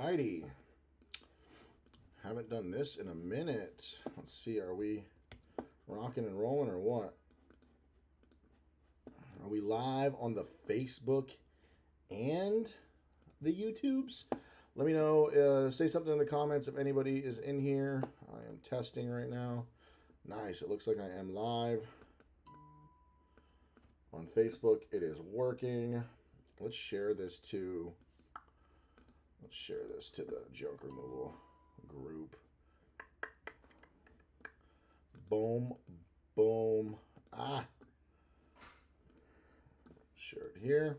righty. Haven't done this in a minute. Let's see, are we rocking and rolling or what? Are we live on the Facebook and the YouTubes? Let me know. Say something in the comments if anybody is in here. I am testing right now. Nice. It looks like I am live on Facebook. It is working. Let's share this to the junk removal group. Boom, boom. Share it here.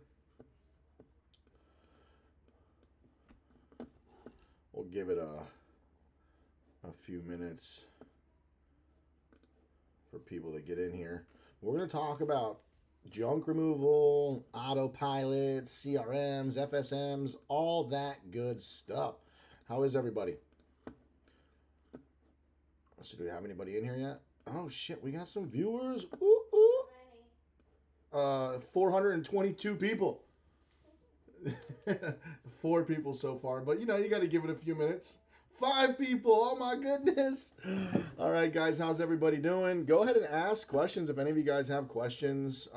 We'll give it a few minutes for people to get in here. We're going to talk about junk removal, autopilot, CRMs, FSMs, all that good stuff. How is everybody? So do we have anybody in here yet? Oh shit, we got some viewers. Ooh, ooh. 422 people. 4 people so far, but you know, you got to give it a few minutes. 5 people. Oh my goodness. All right, guys, how's everybody doing? Go ahead and ask questions if any of you guys have questions.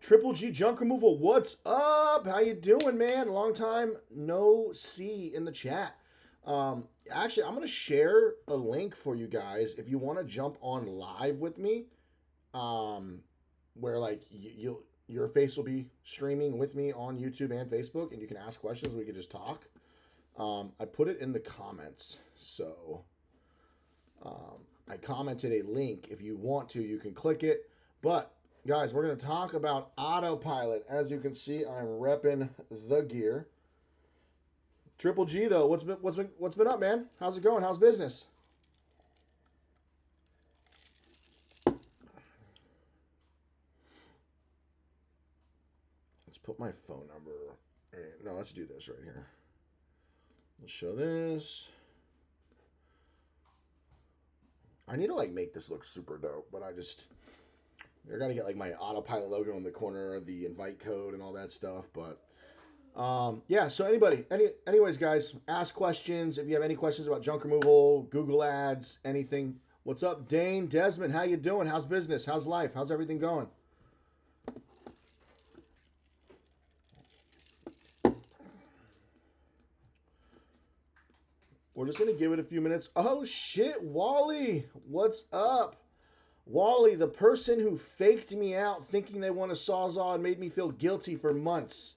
Triple G Junk Removal, what's up? How you doing, man? Long time no see in the chat. Actually, I'm going to share a link for you guys if you want to jump on live with me, where like your face will be streaming with me on YouTube and Facebook, and you can ask questions. We can just talk. I put it in the comments, so I commented a link. If you want to, you can click it. But guys, we're going to talk about autopilot. As you can see, I'm repping the gear. Triple G though, what's been up, man? How's it going? How's business? Let's put my phone number. No, let's do this right here. Let's show this. I need to like make this look super dope, but I got to get like my autopilot logo in the corner, the invite code and all that stuff, but yeah, so anyways, guys, ask questions. If you have any questions about junk removal, Google ads, anything. What's up, Dane, Desmond? How you doing? How's business? How's life? How's everything going? We're just going to give it a few minutes. Oh, shit, Wally. What's up? Wally, the person who faked me out thinking they won a Sawzall and made me feel guilty for months.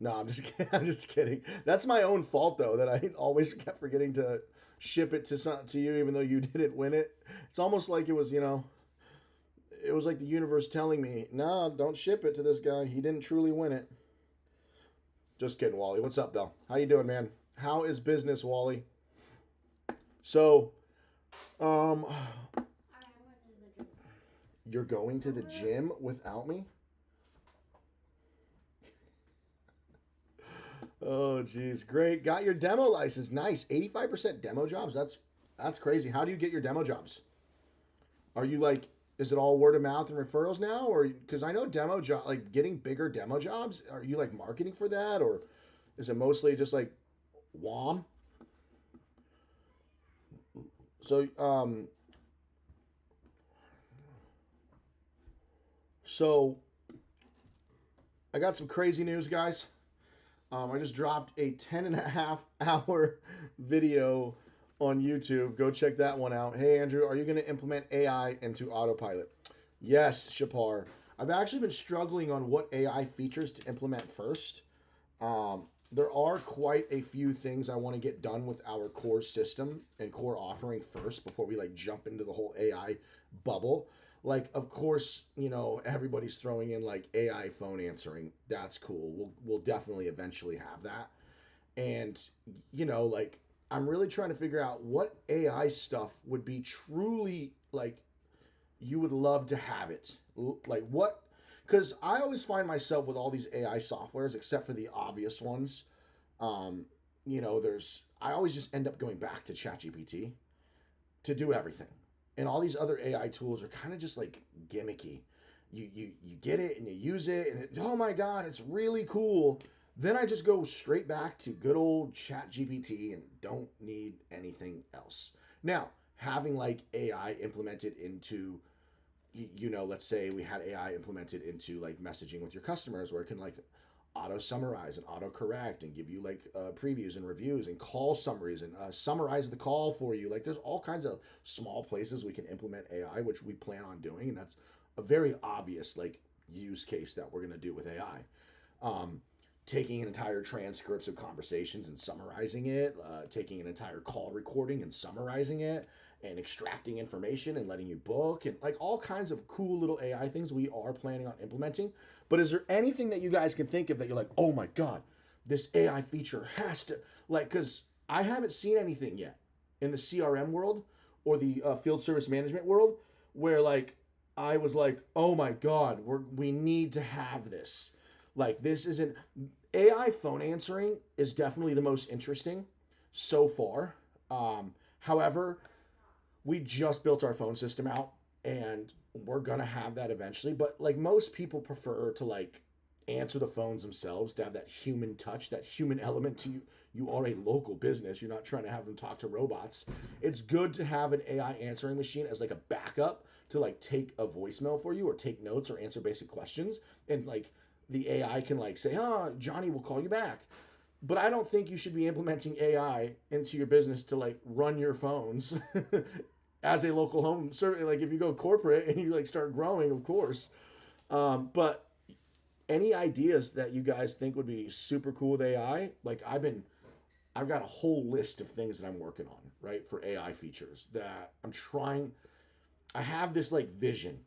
No, I'm just kidding. I'm just kidding. That's my own fault, though, that I always kept forgetting to ship it to you, even though you didn't win it. It's almost like it was, you know, it was like the universe telling me, no, don't ship it to this guy. He didn't truly win it. Just kidding, Wally. What's up, though? How you doing, man? How is business, Wally? So, you're going to the gym without me? Oh, geez. Great. Got your demo license. Nice. 85% demo jobs. That's crazy. How do you get your demo jobs? Are you like, is it all word of mouth and referrals now? Or, because I know demo job, like getting bigger demo jobs, are you like marketing for that? Or is it mostly just like WOM? So, I got some crazy news, guys. I just dropped a 10.5-hour video on YouTube. Go check that one out. Hey, Andrew, are you going to implement AI into autopilot? Yes, Shapar. I've actually been struggling on what AI features to implement first. There are quite a few things I want to get done with our core system and core offering first before we like jump into the whole AI bubble. Like, of course, you know, everybody's throwing in like AI phone answering. That's cool. We'll definitely eventually have that. And, you know, like, I'm really trying to figure out what AI stuff would be truly like you would love to have it. Like what? Because I always find myself with all these AI softwares, except for the obvious ones. You know, I always just end up going back to ChatGPT to do everything. And all these other AI tools are kind of just like gimmicky. You get it and you use it and oh my God, it's really cool. then I just go straight back to good old Chat GPT and don't need anything else. Now, having like AI implemented into, let's say we had AI implemented into like messaging with your customers where it can like auto summarize and auto correct and give you like previews and reviews and call summaries and summarize the call for you. Like there's all kinds of small places we can implement AI, which we plan on doing. And that's a very obvious like use case that we're going to do with AI. Taking an entire transcripts of conversations and summarizing it, taking an entire call recording and summarizing it, and extracting information and letting you book, and like all kinds of cool little AI things we are planning on implementing. But is there anything that you guys can think of that you're like, oh my God, this AI feature has to, like, because I haven't seen anything yet in the CRM world or the field service management world where like I was like, oh my God, we need to have this. Like this isn't AI phone answering is definitely the most interesting so far. However, we just built our phone system out and we're gonna have that eventually. But like most people prefer to like answer the phones themselves, to have that human touch, that human element to you. You are a local business. You're not trying to have them talk to robots. It's good to have an AI answering machine as like a backup to like take a voicemail for you or take notes or answer basic questions. And like the AI can like say, oh, Johnny will call you back. But I don't think you should be implementing AI into your business to like run your phones as a local home. Certainly, like if you go corporate and you like start growing, of course. But any ideas that you guys think would be super cool with AI? Like I've got a whole list of things that I'm working on, right, for AI features that I'm trying. I have this like vision,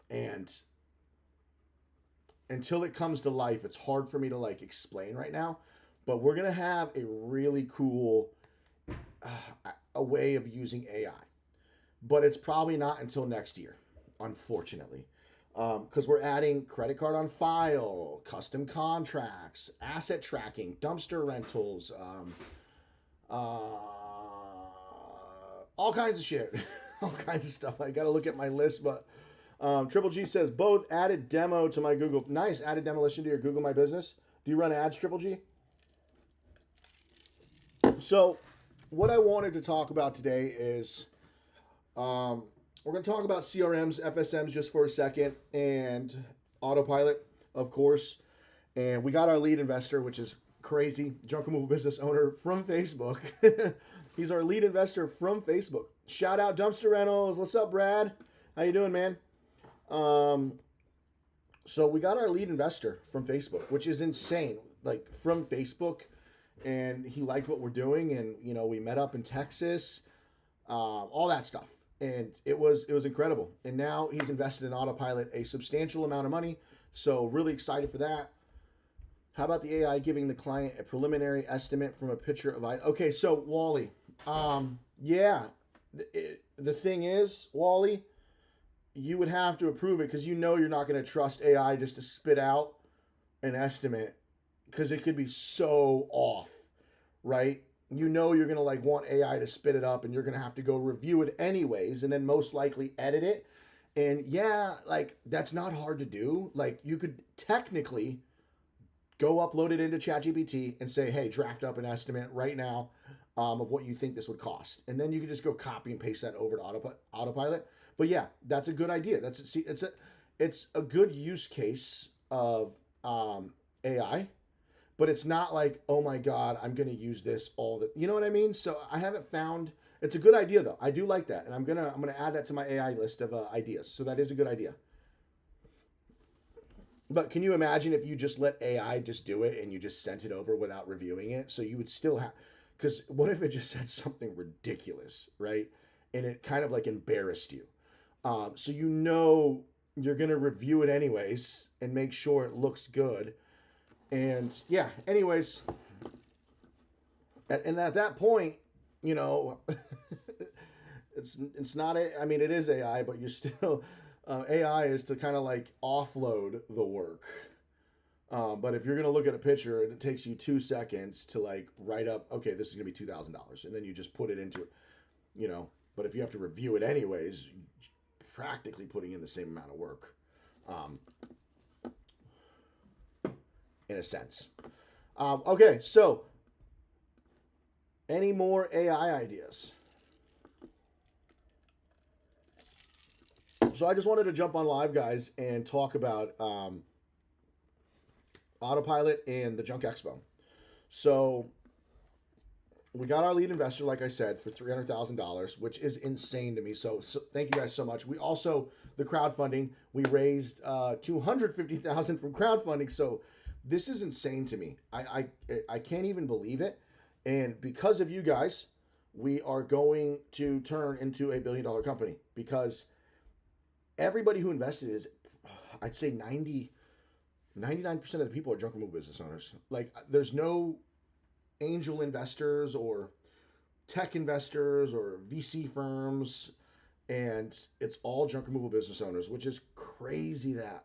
and until it comes to life, it's hard for me to like explain right now. But we're gonna have a really cool a way of using AI, but it's probably not until next year, unfortunately, because we're adding credit card on file, custom contracts, asset tracking, dumpster rentals, all kinds of shit, all kinds of stuff. I got to look at my list, but Triple G says both added demo to my Google. Nice, added demolition to your Google My Business. Do you run ads, Triple G? So, what I wanted to talk about today is we're going to talk about CRMs, FSMs just for a second, and autopilot, of course. And we got our lead investor, which is crazy, junk removal business owner from Facebook. He's our lead investor from Facebook. Shout out Dumpster Rentals. What's up, Brad? How you doing, man? So we got our lead investor from Facebook, which is insane. Like from Facebook, and he liked what we're doing, and we met up in Texas, all that stuff, and it was incredible. And now he's invested in Autopilot a substantial amount of money, so really excited for that. How about the AI giving the client a preliminary estimate from a picture of I? Okay, so Wally, yeah, the thing is, Wally, you would have to approve it because you're not going to trust AI just to spit out an estimate because it could be so off, right? You're going to like want AI to spit it up and you're going to have to go review it anyways and then most likely edit it. And yeah, like that's not hard to do. Like you could technically go upload it into ChatGPT and say, hey, draft up an estimate right now of what you think this would cost. And then you could just go copy and paste that over to Autopilot. But yeah, that's a good idea. It's a good use case of AI, but it's not like, oh my God, I'm going to use this you know what I mean? So I haven't found, it's a good idea though. I do like that. And I'm going to add that to my AI list of ideas. So that is a good idea. But can you imagine if you just let AI just do it and you just sent it over without reviewing it? So you would still have, because what if it just said something ridiculous, right? And it kind of like embarrassed you. So you're going to review it anyways and make sure it looks good. And yeah, anyways, and at that point, it's not, I mean, it is AI, but you're still, AI is to kind of like offload the work. But if you're going to look at a picture and it takes you 2 seconds to like write up, okay, this is going to be $2,000. And then you just put it into it, but if you have to review it anyways, practically putting in the same amount of work, in a sense. Okay, so any more AI ideas? So I just wanted to jump on live, guys, and talk about Autopilot and the Junk Expo. So we got our lead investor, like I said, for $300,000, which is insane to me. So thank you guys so much. We also, the crowdfunding, we raised $250,000 from crowdfunding. So this is insane to me. I can't even believe it. And because of you guys, we are going to turn into a $1 billion company, because everybody who invested is, I'd say 99% of the people are junk removal business owners. Like, there's no angel investors or tech investors or VC firms, and it's all junk removal business owners, which is crazy. That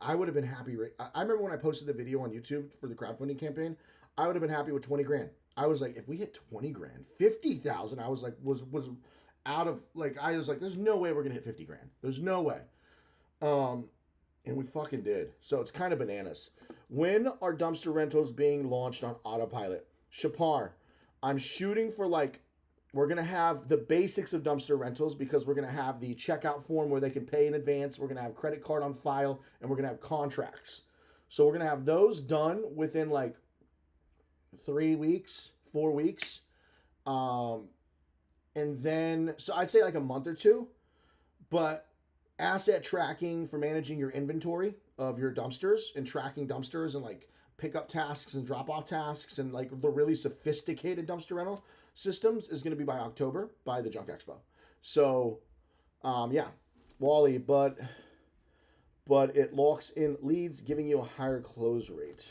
I would have been happy. I remember when I posted the video on YouTube for the crowdfunding campaign, I would have been happy with 20 grand. I was like, if we hit 20 grand, 50,000, I was like, was out of, like, I was like, there's no way we're gonna hit 50 grand. There's no way. And we fucking did. So it's kind of bananas. When are dumpster rentals being launched on Autopilot? Shapar, I'm shooting for, like, we're going to have the basics of dumpster rentals, because we're going to have the checkout form where they can pay in advance. We're going to have credit card on file, and we're going to have contracts. So we're going to have those done within like 3 weeks, 4 weeks. And then, so I'd say like a month or two. But asset tracking for managing your inventory of your dumpsters and tracking dumpsters and like pickup tasks and drop off tasks and like the really sophisticated dumpster rental systems is going to be by October, by the Junk Expo. So, yeah, Wally, but it locks in leads, giving you a higher close rate.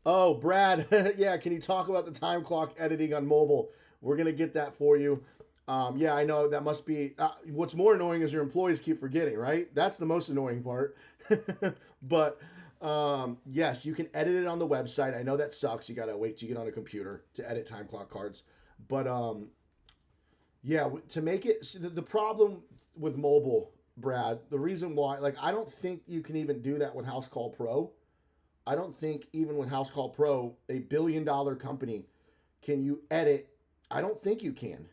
Oh, Brad, yeah, can you talk about the time clock editing on mobile? We're going to get that for you. Yeah, I know that must be, what's more annoying is your employees keep forgetting, right? That's the most annoying part. But yes, you can edit it on the website. I know that sucks. You got to wait till you get on a computer to edit time clock cards. But yeah, to make it, see, the problem with mobile, Brad, the reason why, like, I don't think you can even do that with House Call Pro. I don't think even with House Call Pro, a $1 billion company, can you edit. I don't think you can.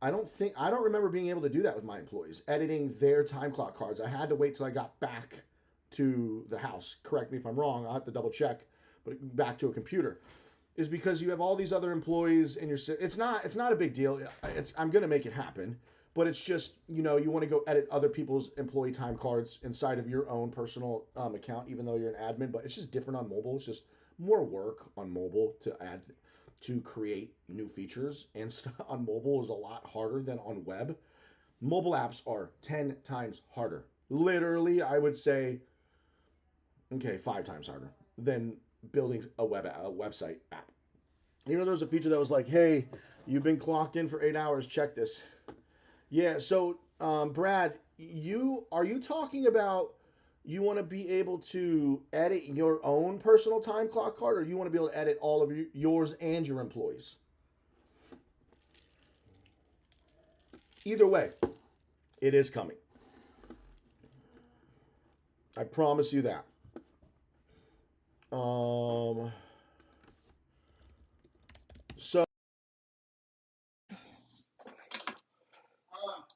I don't remember being able to do that with my employees, editing their time clock cards. I had to wait till I got back to the house. Correct me if I'm wrong. I'll have to double check, but back to a computer is because you have all these other employees in your. It's not a big deal. I'm gonna make it happen, but it's just, you know, you want to go edit other people's employee time cards inside of your own personal account, even though you're an admin. But it's just different on mobile. It's just more work on mobile to create new features, and stuff on mobile is a lot harder than on web. Mobile apps are 10 times harder. Literally, I would say, okay, 5 times harder than building a website app. You know, there was a feature that was like, hey, you've been clocked in for 8 hours, check this. Yeah, so Brad, are you talking about you want to be able to edit your own personal time clock card, or you want to be able to edit all of yours and your employees? Either way, it is coming. I promise you that. So.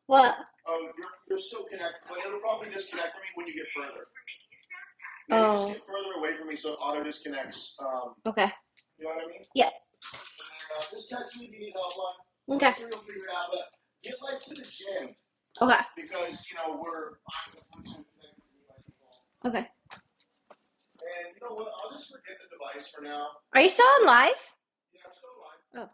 What? Oh, you're still connected, but it'll probably disconnect for me when you get further. Oh. Just get further away from me so it auto disconnects. Okay. You know what I mean? Yeah. Just text me if you need help on. Okay. I'm sure you'll figure it out, but get like to the gym. Okay. Because, you know, I'm with Bluetooth connected to my default. Okay. And you know what? I'll just forget the device for now. Are you still on live? Yeah, I'm still live. Oh.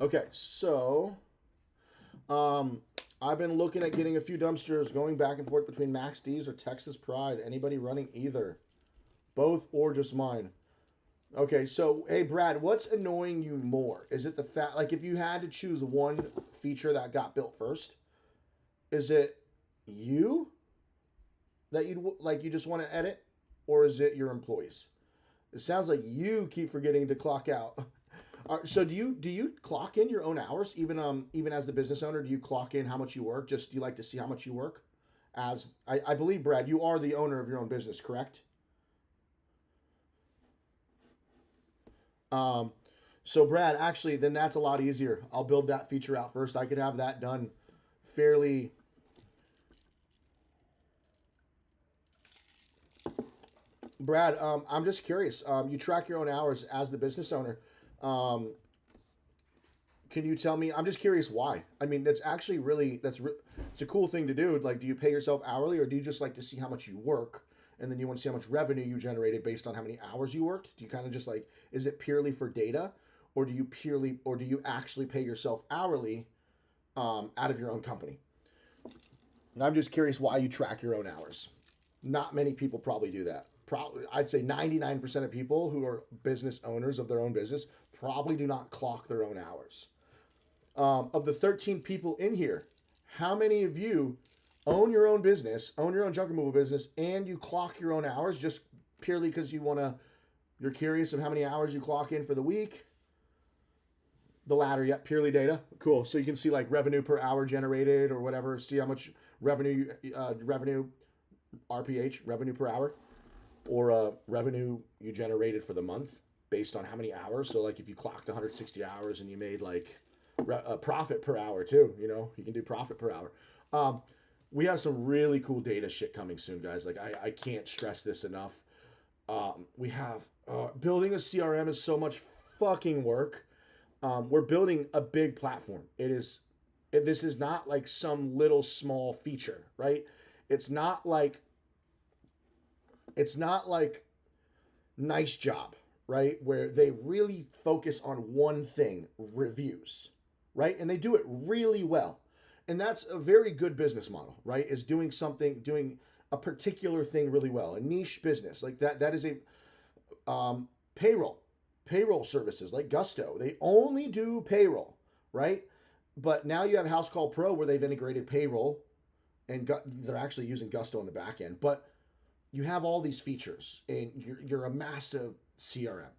Okay, so I've been looking at getting a few dumpsters going back and forth between Max D's or Texas Pride. Anybody running either? Both or just mine? Okay, so hey Brad, what's annoying you more? Is it the fact, like, if you had to choose one feature that got built first, is it you that you just want to edit, or is it your employees? It sounds like you keep forgetting to clock out. So do you clock in your own hours even as the business owner? Do you clock in how much you work? Just do you like to see how much you work? As I believe, Brad, you are the owner of your own business, correct? Um, so Brad, actually, then that's a lot easier. I'll build that feature out first. I could have that done fairly. Brad, I'm just curious. You track your own hours as the business owner. Um, can you tell me? I'm just curious why. I mean, that's actually it's a cool thing to do. Like, do you pay yourself hourly, or do you just like to see how much you work, and then you want to see how much revenue you generated based on how many hours you worked? Do you kind of just like, is it purely for data, or do you actually pay yourself hourly out of your own company? And I'm just curious why you track your own hours. Not many people probably do that. Probably, I'd say 99% of people who are business owners of their own business probably do not clock their own hours. Of the 13 people in here, how many of you own your own business, own your own junk removal business, and you clock your own hours just purely because you're curious of how many hours you clock in for the week? The latter, yeah, purely data. Cool. So you can see like revenue per hour generated or whatever. See how much revenue RPH, revenue per hour, or revenue you generated for the month based on how many hours. So like if you clocked 160 hours and you made like a profit per hour too, you can do profit per hour. We have some really cool data shit coming soon, guys. Like I can't stress this enough. We have building a CRM is so much fucking work. We're building a big platform. This is not like some little small feature, right? It's not like it's not like Nice Job, right? Where they really focus on one thing, reviews, right? And they do it really well. And that's a very good business model, right? Is doing a particular thing really well, a niche business like that. That is a payroll services like Gusto. They only do payroll, right? But now you have House Call Pro where they've integrated payroll, and they're actually using Gusto on the back end. But you have all these features, and you're a massive CRM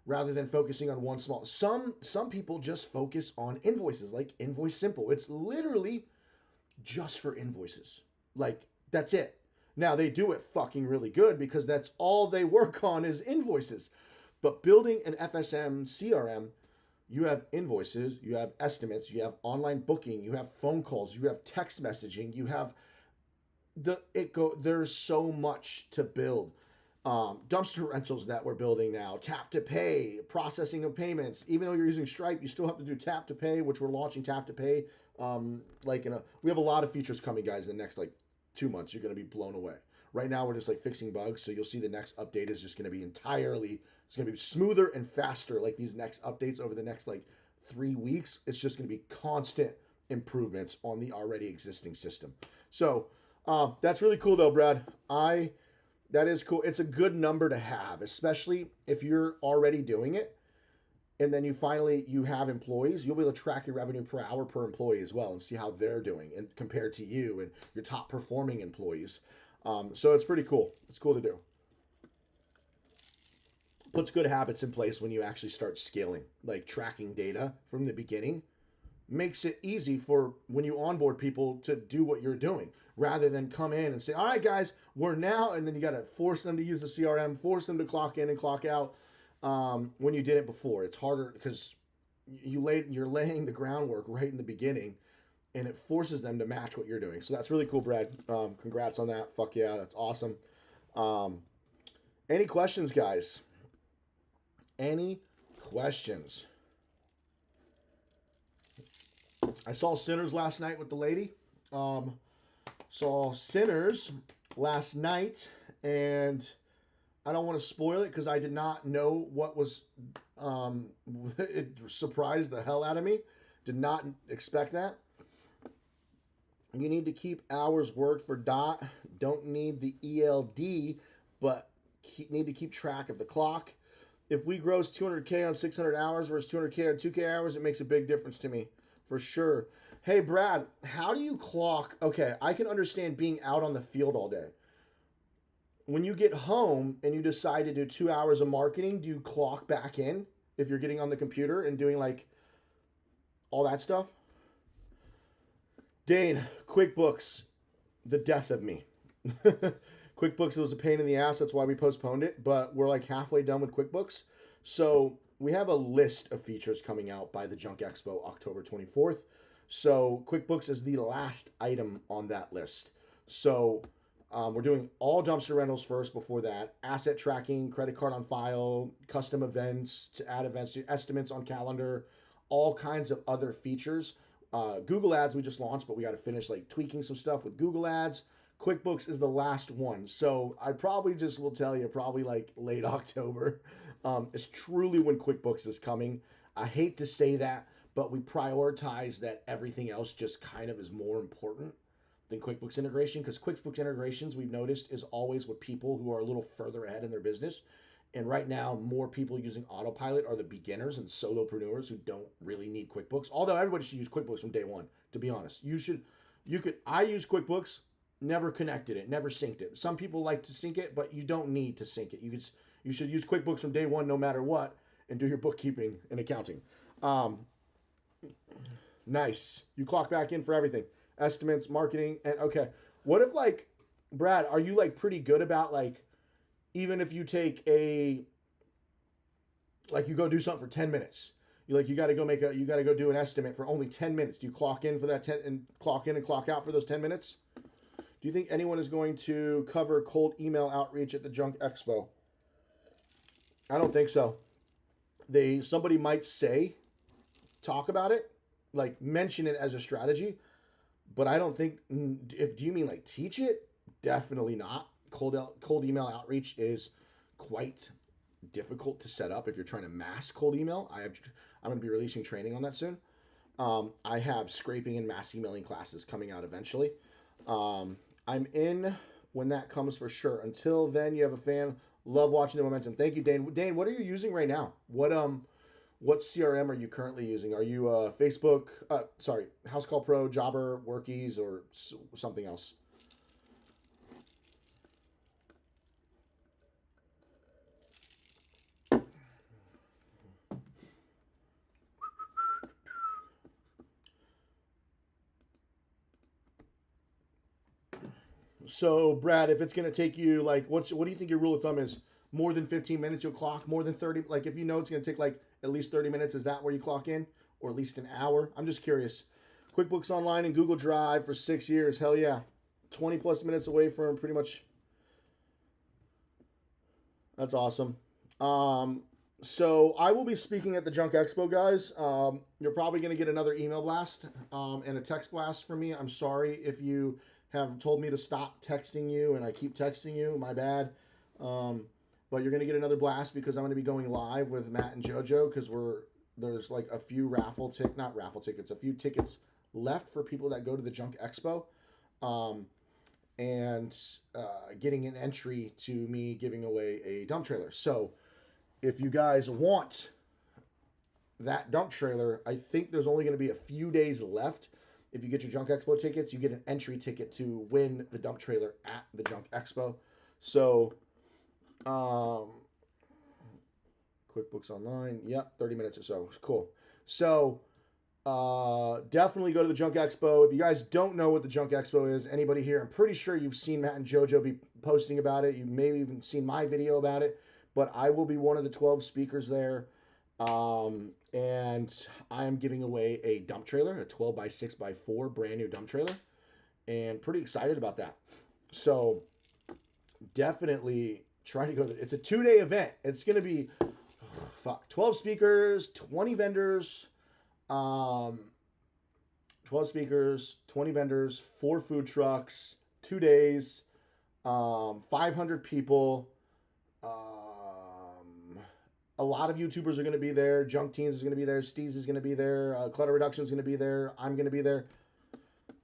rather than focusing on one small. Some people just focus on invoices, like Invoice Simple. It's literally just for invoices. Like that's it. Now they do it fucking really good because that's all they work on is invoices. But building an FSM CRM, you have invoices, you have estimates, you have online booking, you have phone calls, you have text messaging, you have there's so much to build. Dumpster rentals that we're building now, tap to pay, processing of payments. Even though you're using Stripe, you still have to do tap to pay, which we're launching tap to pay. We have a lot of features coming, guys. In the next like 2 months, you're gonna be blown away. Right now, we're just like fixing bugs, so you'll see the next update is just gonna be it's gonna be smoother and faster. Like these next updates over the next like 3 weeks, it's just gonna be constant improvements on the already existing system. So that's really cool though, Brad. That is cool. It's a good number to have, especially if you're already doing it. And then you have employees, you'll be able to track your revenue per hour per employee as well and see how they're doing and compared to you and your top performing employees. So it's pretty cool. It's cool to do. Puts good habits in place when you actually start scaling, like tracking data from the beginning makes it easy for when you onboard people to do what you're doing rather than come in and say, all right, guys, we're now, and then you got to force them to use the CRM, force them to clock in and clock out when you did it before. It's harder because you're laying the groundwork right in the beginning and it forces them to match what you're doing. So that's really cool, Brad. Congrats on that. Fuck yeah, that's awesome. Any questions, guys? Any questions? I saw Sinners last night with the lady. Saw Sinners last night, and I don't want to spoil it because I did not know what was. It surprised the hell out of me. Did not expect that. You need to keep hours worked for DOT. Don't need the ELD, but need to keep track of the clock. If we gross 200K on 600 hours versus 200K on 2K hours, it makes a big difference to me. For sure. Hey, Brad, how do you clock? Okay, I can understand being out on the field all day. when you get home and you decide to do 2 hours of marketing, do you clock back in if you're getting on the computer and doing like all that stuff? Dane, QuickBooks, the death of me. QuickBooks was a pain in the ass. That's why we postponed it, but we're like halfway done with QuickBooks. So we have a list of features coming out by the Junk Expo October 24th. So QuickBooks is the last item on that list. So we're doing all dumpster rentals first before that. Asset tracking, credit card on file, custom events to add events to estimates on calendar, all kinds of other features. Google Ads we just launched, but we got to finish like tweaking some stuff with Google Ads. QuickBooks is the last one. So I probably just will tell you probably like late October is truly when QuickBooks is coming. I hate to say that, but we prioritize that everything else just kind of is more important than QuickBooks integration, because QuickBooks integrations we've noticed is always with people who are a little further ahead in their business. And right now, more people using autopilot are the beginners and solopreneurs who don't really need QuickBooks. Although everybody should use QuickBooks from day one, to be honest. I use QuickBooks, never connected it, never synced it. Some people like to sync it, but you don't need to sync it. You should use QuickBooks from day one, no matter what, and do your bookkeeping and accounting. Nice. You clock back in for everything. Estimates, marketing, and okay. What if like, Brad, are you like pretty good about like, even if you take you go do something for 10 minutes, you got to go do an estimate for only 10 minutes. Do you clock in for that 10 and clock in and clock out for those 10 minutes? Do you think anyone is going to cover cold email outreach at the Junk Expo? I don't think so. Somebody might talk about it, like mention it as a strategy, but I don't think, do you mean like teach it? Definitely not. Cold email outreach is quite difficult to set up if you're trying to mass cold email. I'm going to be releasing training on that soon. I have scraping and mass emailing classes coming out eventually. I'm in when that comes for sure. Until then, you have a fan. Love watching the momentum. Thank you, Dane. Dane, what are you using right now? What CRM are you currently using? Are you Facebook? House Call Pro, Jobber, Workies, or something else? So, Brad, if it's going to take you, like, what do you think your rule of thumb is? More than 15 minutes, you'll clock. More than 30, like, if you know it's going to take, like, at least 30 minutes, is that where you clock in? Or at least an hour? I'm just curious. QuickBooks Online and Google Drive for 6 years. Hell yeah. 20 plus minutes away from pretty much. That's awesome. So I will be speaking at the Junk Expo, guys. You're probably going to get another email blast and a text blast from me. I'm sorry if you have told me to stop texting you and I keep texting you. My bad. But you're going to get another blast because I'm going to be going live with Matt and JoJo because there's like a few a few tickets left for people that go to the Junk Expo. And getting an entry to me giving away a dump trailer. So if you guys want that dump trailer, I think there's only going to be a few days left. If you get your Junk Expo tickets, you get an entry ticket to win the dump trailer at the Junk Expo. So, QuickBooks Online. Yep, 30 minutes or so. Cool. So, definitely go to the Junk Expo. If you guys don't know what the Junk Expo is, anybody here, I'm pretty sure you've seen Matt and JoJo be posting about it. You maybe even seen my video about it. But I will be one of the 12 speakers there. And I am giving away a dump trailer, a 12 by 6 by 4 brand new dump trailer, and pretty excited about that. So definitely try to go to it's a 2-day event. It's going to be 12 speakers, 20 vendors, 12 speakers, 20 vendors, 4 food trucks, 2 days, 500 people, a lot of YouTubers are going to be there. Junk Teens is going to be there. Steez is going to be there. Clutter Reduction is going to be there. I'm going to be there.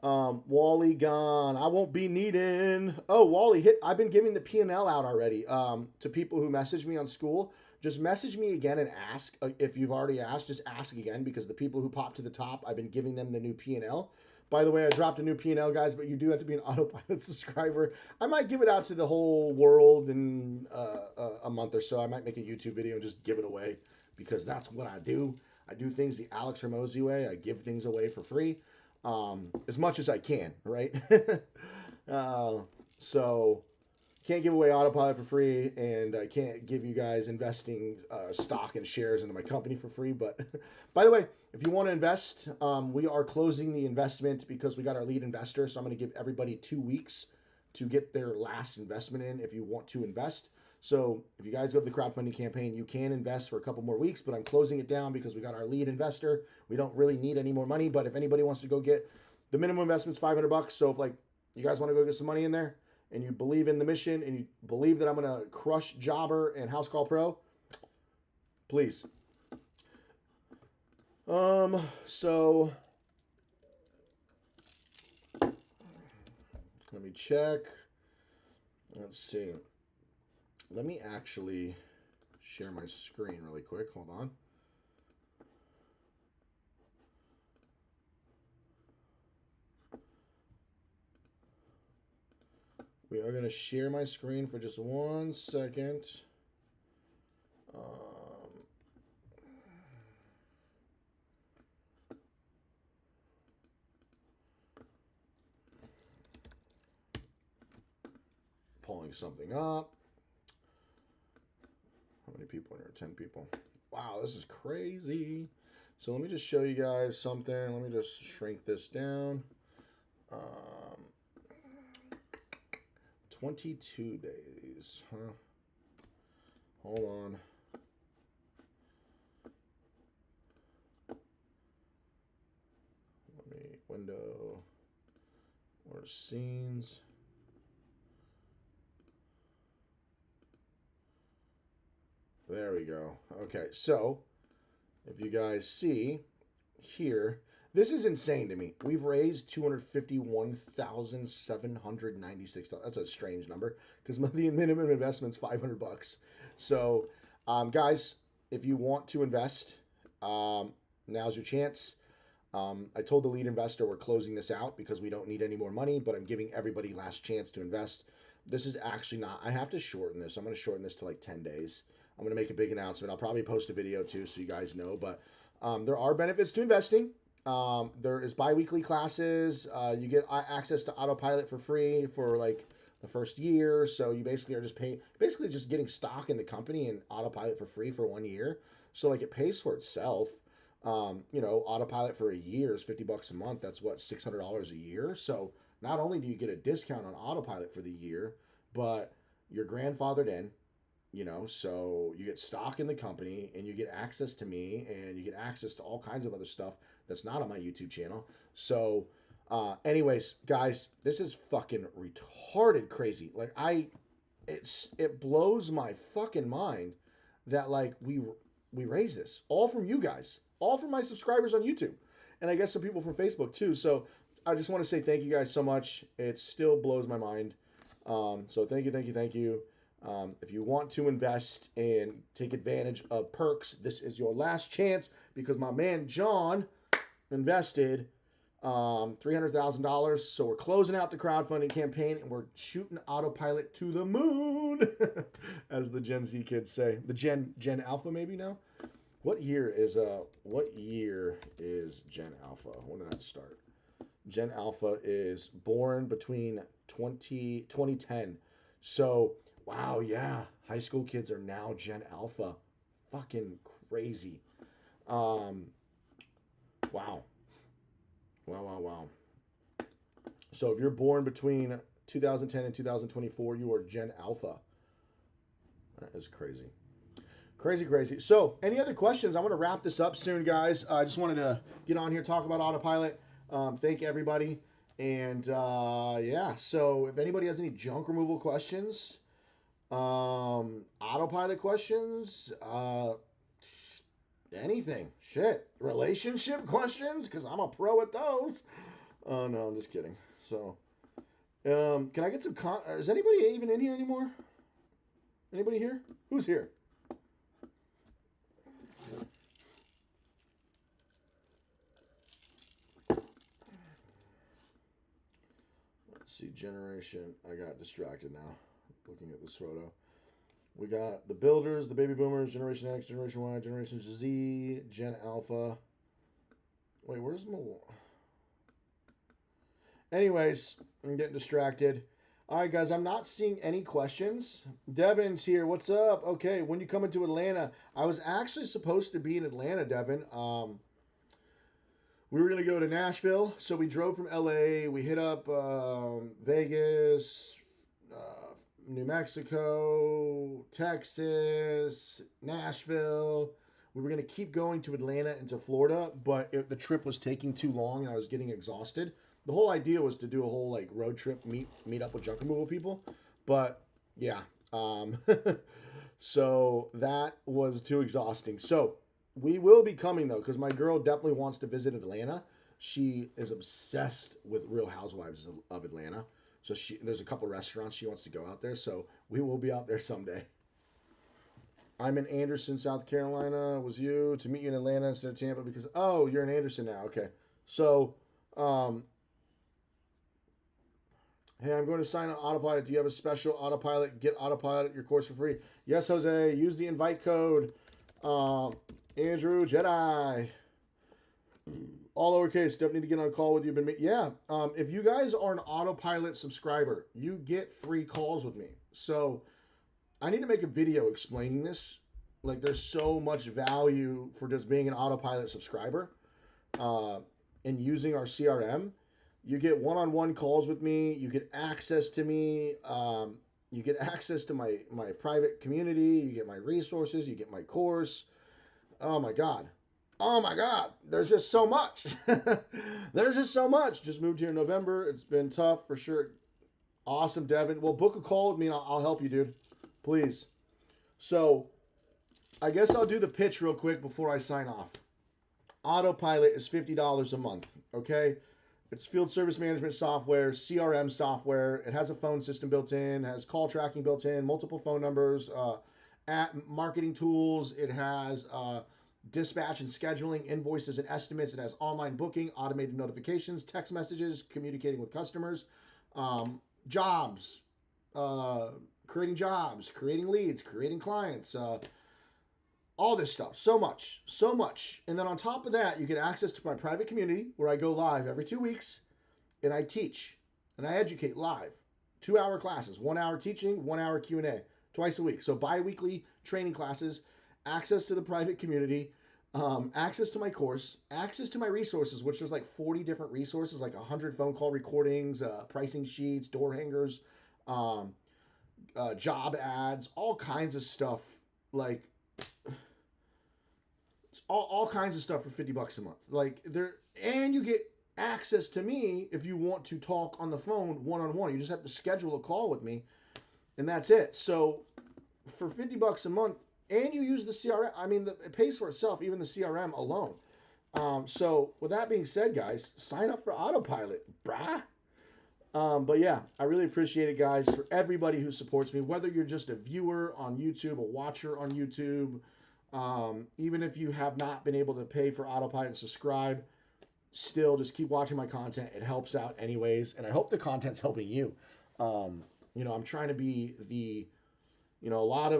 Wally gone. I won't be needing. Oh, Wally, I've been giving the P&L out already to people who message me on school. Just message me again and ask. If you've already asked, just ask again because the people who popped to the top, I've been giving them the new P&L. By the way, I dropped a new P&L, guys, but you do have to be an autopilot subscriber. I might give it out to the whole world in a month or so. I might make a YouTube video and just give it away because that's what I do. I do things the Alex Hormozi way. I give things away for free as much as I can, right? So can't give away autopilot for free, and I can't give you guys investing stock and shares into my company for free. But by the way, if you want to invest, we are closing the investment because we got our lead investor. So I'm going to give everybody 2 weeks to get their last investment in if you want to invest. So if you guys go to the crowdfunding campaign, you can invest for a couple more weeks, but I'm closing it down because we got our lead investor. We don't really need any more money, but if anybody wants to go get the minimum investment's $500. So if like you guys want to go get some money in there, and you believe in the mission, and you believe that I'm going to crush Jobber and House Call Pro, please. So let me check. Let's see. Let me actually share my screen really quick. Hold on. We are going to share my screen for just 1 second. Pulling something up. How many people are there? 10 people. Wow, this is crazy. So let me just show you guys something. Let me just shrink this down. 22 days, huh? Hold on. Let me window or scenes. There we go. Okay, so if you guys see here, this is insane to me. We've raised $251,796. That's a strange number because the minimum investment's $500. So, guys, if you want to invest, now's your chance. I told the lead investor we're closing this out because we don't need any more money, but I'm giving everybody last chance to invest. This is actually not, I have to shorten this. I'm going to shorten this to like 10 days. I'm going to make a big announcement. I'll probably post a video too so you guys know, but there are benefits to investing. There is bi-weekly classes. You get access to autopilot for free for like the first year. So you basically are just basically just getting stock in the company and autopilot for free for 1 year. So like it pays for itself. You know, autopilot for a year is $50 a month. That's what, $600 a year. So not only do you get a discount on autopilot for the year, but you're grandfathered in. You know, so you get stock in the company and you get access to me and you get access to all kinds of other stuff that's not on my YouTube channel. So, anyways, guys, this is fucking retarded crazy. Like it blows my fucking mind that like we raise this all from you guys, all from my subscribers on YouTube. And I guess some people from Facebook too. So I just want to say thank you guys so much. It still blows my mind. So thank you. If you want to invest and take advantage of perks, this is your last chance because my man John invested $300,000. So we're closing out the crowdfunding campaign and we're shooting autopilot to the moon, as the Gen Z kids say. The Gen Alpha maybe now. What year is Gen Alpha? When did that start? Gen Alpha is born between 2010. So wow, yeah. High school kids are now Gen Alpha. Fucking crazy. Wow. So if you're born between 2010 and 2024, you are Gen Alpha. That is crazy. Crazy. So any other questions? I'm going to wrap this up soon, guys. I just wanted to get on here, talk about autopilot. Thank everybody. And yeah, so if anybody has any junk removal questions, autopilot questions, anything, shit, relationship questions, because I'm a pro at those. Oh no, I'm just kidding. So can I get some is anybody even in here anymore? Anybody here? Who's here? generation. I got distracted now looking at this photo. We got the builders, the baby boomers, Generation X, Generation Y, Generation Z, Gen Alpha. Wait, where's my... Anyways, I'm getting distracted. All right, guys, I'm not seeing any questions. Devin's here. What's up? Okay, when you coming to Atlanta? I was actually supposed to be in Atlanta, Devin. We were going to go to Nashville, so we drove from LA. We hit up Vegas, New Mexico, Texas, Nashville. We were going to keep going to Atlanta and to Florida, but the trip was taking too long and I was getting exhausted. The whole idea was to do a whole like road trip, meet up with junk removal people. But yeah, so that was too exhausting. So we will be coming though, because my girl definitely wants to visit Atlanta. She is obsessed with Real Housewives of Atlanta. So there's a couple restaurants she wants to go out there. So we will be out there someday. I'm in Anderson, South Carolina. Was you to meet you in Atlanta instead of Tampa because you're in Anderson now. Okay. So hey, I'm going to sign on Autopilot. Do you have a special Autopilot? Get Autopilot your course for free. Yes, Jose. Use the invite code. Andrew Jedi. All lowercase. Don't need to get on a call with you. If you guys are an Autopilot subscriber, you get free calls with me. So I need to make a video explaining this. Like, there's so much value for just being an Autopilot subscriber and using our CRM. You get one-on-one calls with me. You get access to me. You get access to my private community. You get my resources. You get my course. Oh, my God. There's just so much. There's just so much. Just moved here in November. It's been tough for sure. Awesome, Devin. Well, book a call with me and I'll help you, dude. Please. So I guess I'll do the pitch real quick before I sign off. Autopilot is $50 a month, okay? It's field service management software, CRM software. It has a phone system built in, has call tracking built in, multiple phone numbers, marketing tools. It has dispatch and scheduling, invoices and estimates. It has online booking, automated notifications, text messages, communicating with customers, jobs, creating jobs, creating leads, creating clients, all this stuff. So much. And then on top of that, you get access to my private community where I go live every 2 weeks and I teach and I educate live. 2-hour classes, 1 hour teaching, 1 hour Q&A twice a week. So bi-weekly training classes, access to the private community, access to my course, access to my resources, which there's like 40 different resources, like 100 phone call recordings, pricing sheets, door hangers, job ads, all kinds of stuff, like all kinds of stuff for $50 a month. Like and you get access to me if you want to talk on the phone one-on-one. You just have to schedule a call with me and that's it. So for $50 a month, and you use the CRM, I mean, it pays for itself, even the CRM alone. So with that being said, guys, sign up for Autopilot, brah. But yeah, I really appreciate it, guys, for everybody who supports me, whether you're just a viewer on YouTube, a watcher on YouTube, even if you have not been able to pay for Autopilot and subscribe, still just keep watching my content. It helps out anyways, and I hope the content's helping you. I'm trying to be a lot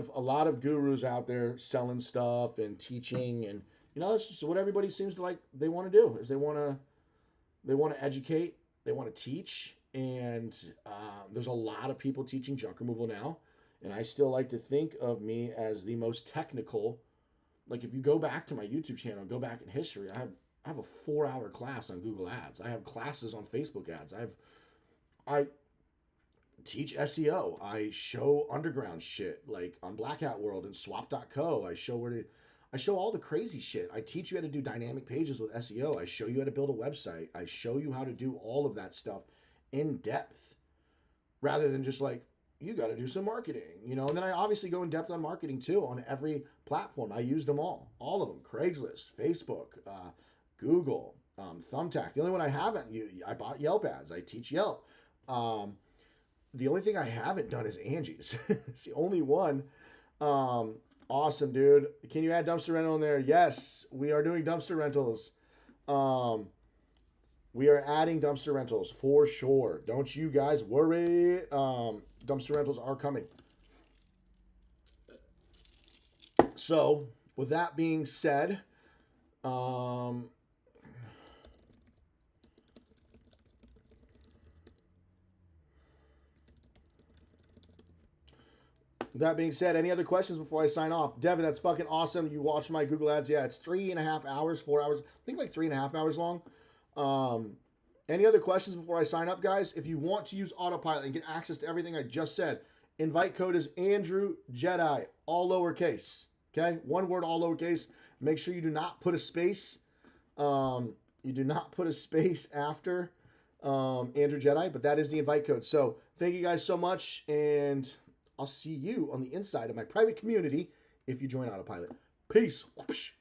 of gurus out there selling stuff and teaching, and that's just what everybody seems to like. They want to do is they want to educate, they want to teach, and there's a lot of people teaching junk removal now, and I still like to think of me as the most technical. Like if you go back to my YouTube channel, go back in history, I have a 4-hour class on Google Ads. I have classes on Facebook ads. I teach SEO. I show underground shit like on Blackout World and swap.co. I show all the crazy shit. I teach you how to do dynamic pages with SEO. I show you how to build a website. I show you how to do all of that stuff in depth rather than just like, you got to do some marketing, and then I obviously go in depth on marketing too on every platform. I use them all of them. Craigslist, Facebook, Google, Thumbtack. The only one I haven't, I bought Yelp ads. I teach Yelp. The only thing I haven't done is Angie's. It's the only one. Awesome, dude. Can you add dumpster rental in there? Yes, we are doing dumpster rentals. We are adding dumpster rentals for sure. Don't you guys worry. Dumpster rentals are coming. So, with that being said, that being said, any other questions before I sign off? Devin, that's fucking awesome. You watched my Google ads. Yeah, it's 3.5 hours, 4 hours. I think like 3.5 hours long. Any other questions before I sign up, guys? If you want to use Autopilot and get access to everything I just said, invite code is Andrew Jedi, all lowercase. Okay, one word, all lowercase. Make sure you do not put a space. You do not put a space after Andrew Jedi, but that is the invite code. So thank you guys so much, and I'll see you on the inside of my private community if you join Autopilot. Peace. Whoosh.